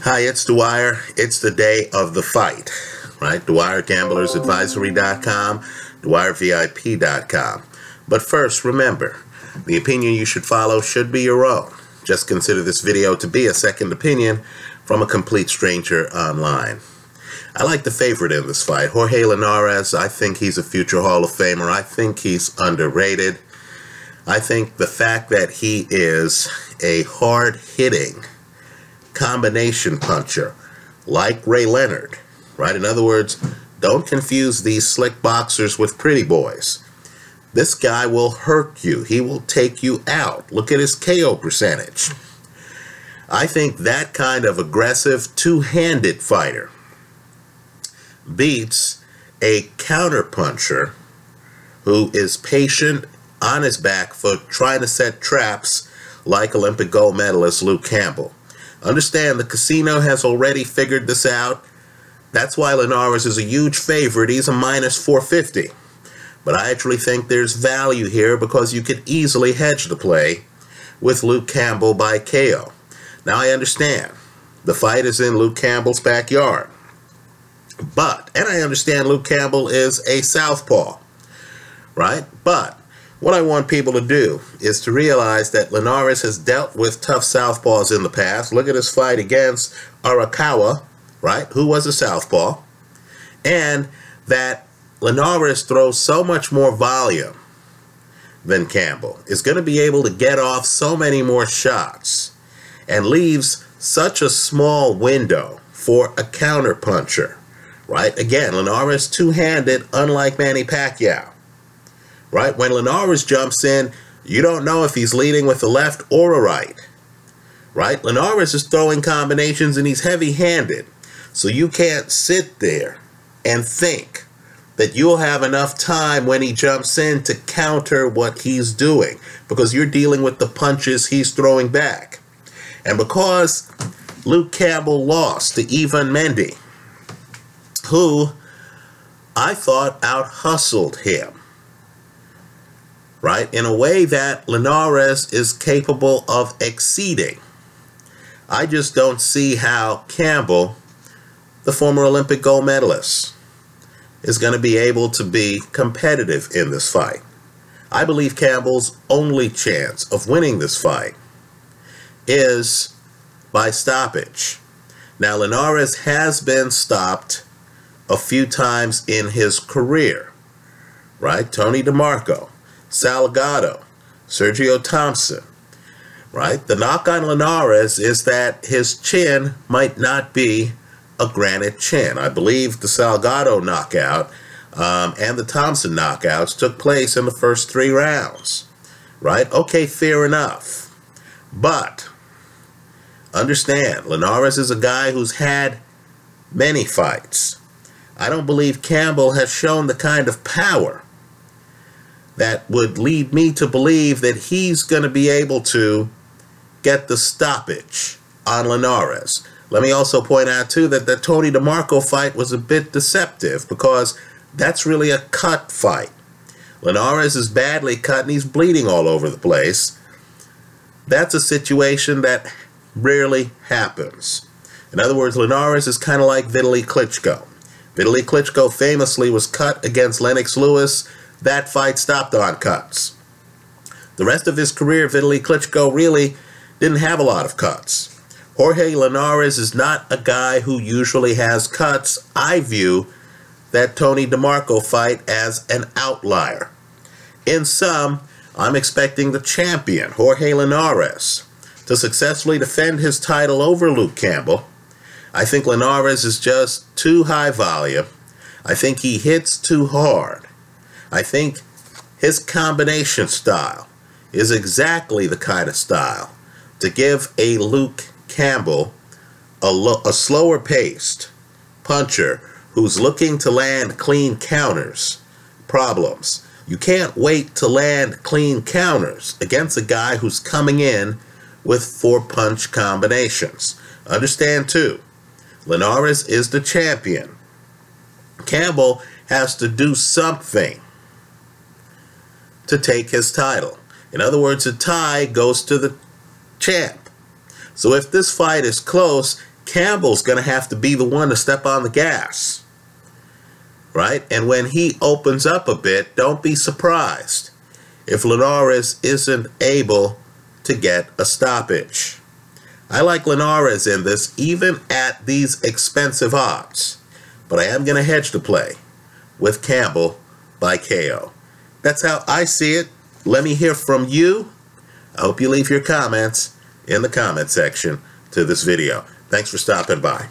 Hi, it's Dwyer. It's the day of the fight, right? Dwyer GamblersAdvisory.com, dwyervip.com. But first, remember, the opinion you should follow should be your own. Just consider this video to be a second opinion from a complete stranger online. I like the favorite in this fight, Jorge Linares. I think he's a future Hall of Famer. I think he's underrated. I think the fact that he is a hard-hitting combination puncher like Ray Leonard, right? In other words, don't confuse these slick boxers with pretty boys. This guy will hurt you. He will take you out. Look at his KO percentage. I think that kind of aggressive two-handed fighter beats a counter-puncher who is patient on his back foot trying to set traps like Olympic gold medalist Luke Campbell. Understand, the casino has already figured this out. That's why Linares is a huge favorite. He's a minus 450. But I actually think there's value here because you could easily hedge the play with Luke Campbell by KO. Now I understand the fight is in Luke Campbell's backyard. And I understand Luke Campbell is a southpaw, right? But what I want people to do is to realize that Linares has dealt with tough southpaws in the past. Look at his fight against Arakawa, right, who was a southpaw. And that Linares throws so much more volume than Campbell, is going to be able to get off so many more shots and leaves such a small window for a counterpuncher, right? Again, Linares two-handed, unlike Manny Pacquiao. Right? When Linares jumps in, you don't know if he's leading with a left or a right. Right? Linares is throwing combinations and he's heavy-handed. So you can't sit there and think that you'll have enough time when he jumps in to counter what he's doing, because you're dealing with the punches he's throwing back. And because Luke Campbell lost to Ivan Mendy, who I thought out-hustled him, right, in a way that Linares is capable of exceeding. I just don't see how Campbell, the former Olympic gold medalist, is going to be able to be competitive in this fight. I believe Campbell's only chance of winning this fight is by stoppage. Now, Linares has been stopped a few times in his career, right? Tony DeMarco, Salgado, Sergio Thompson, right? The knock on Linares is that his chin might not be a granite chin. I believe the Salgado knockout and the Thompson knockouts took place in the first 3 rounds, right? Okay, fair enough. But understand, Linares is a guy who's had many fights. I don't believe Campbell has shown the kind of power that would lead me to believe that he's going to be able to get the stoppage on Linares. Let me also point out, too, that the Tony DeMarco fight was a bit deceptive because that's really a cut fight. Linares is badly cut and he's bleeding all over the place. That's a situation that rarely happens. In other words, Linares is kind of like Vitaly Klitschko. Vitaly Klitschko famously was cut against Lennox Lewis. That fight stopped on cuts. The rest of his career, Vitaly Klitschko really didn't have a lot of cuts. Jorge Linares is not a guy who usually has cuts. I view that Tony DeMarco fight as an outlier. In sum, I'm expecting the champion, Jorge Linares, to successfully defend his title over Luke Campbell. I think Linares is just too high volume. I think he hits too hard. I think his combination style is exactly the kind of style to give a Luke Campbell a slower paced puncher who's looking to land clean counters problems. You can't wait to land clean counters against a guy who's coming in with 4-punch combinations. Understand too, Linares is the champion. Campbell has to do something to take his title. In other words, a tie goes to the champ. So if this fight is close, Campbell's going to have to be the one to step on the gas, right? And when he opens up a bit, don't be surprised if Linares isn't able to get a stoppage. I like Linares in this, even at these expensive odds, but I am going to hedge the play with Campbell by KO. That's how I see it. Let me hear from you. I hope you leave your comments in the comment section to this video. Thanks for stopping by.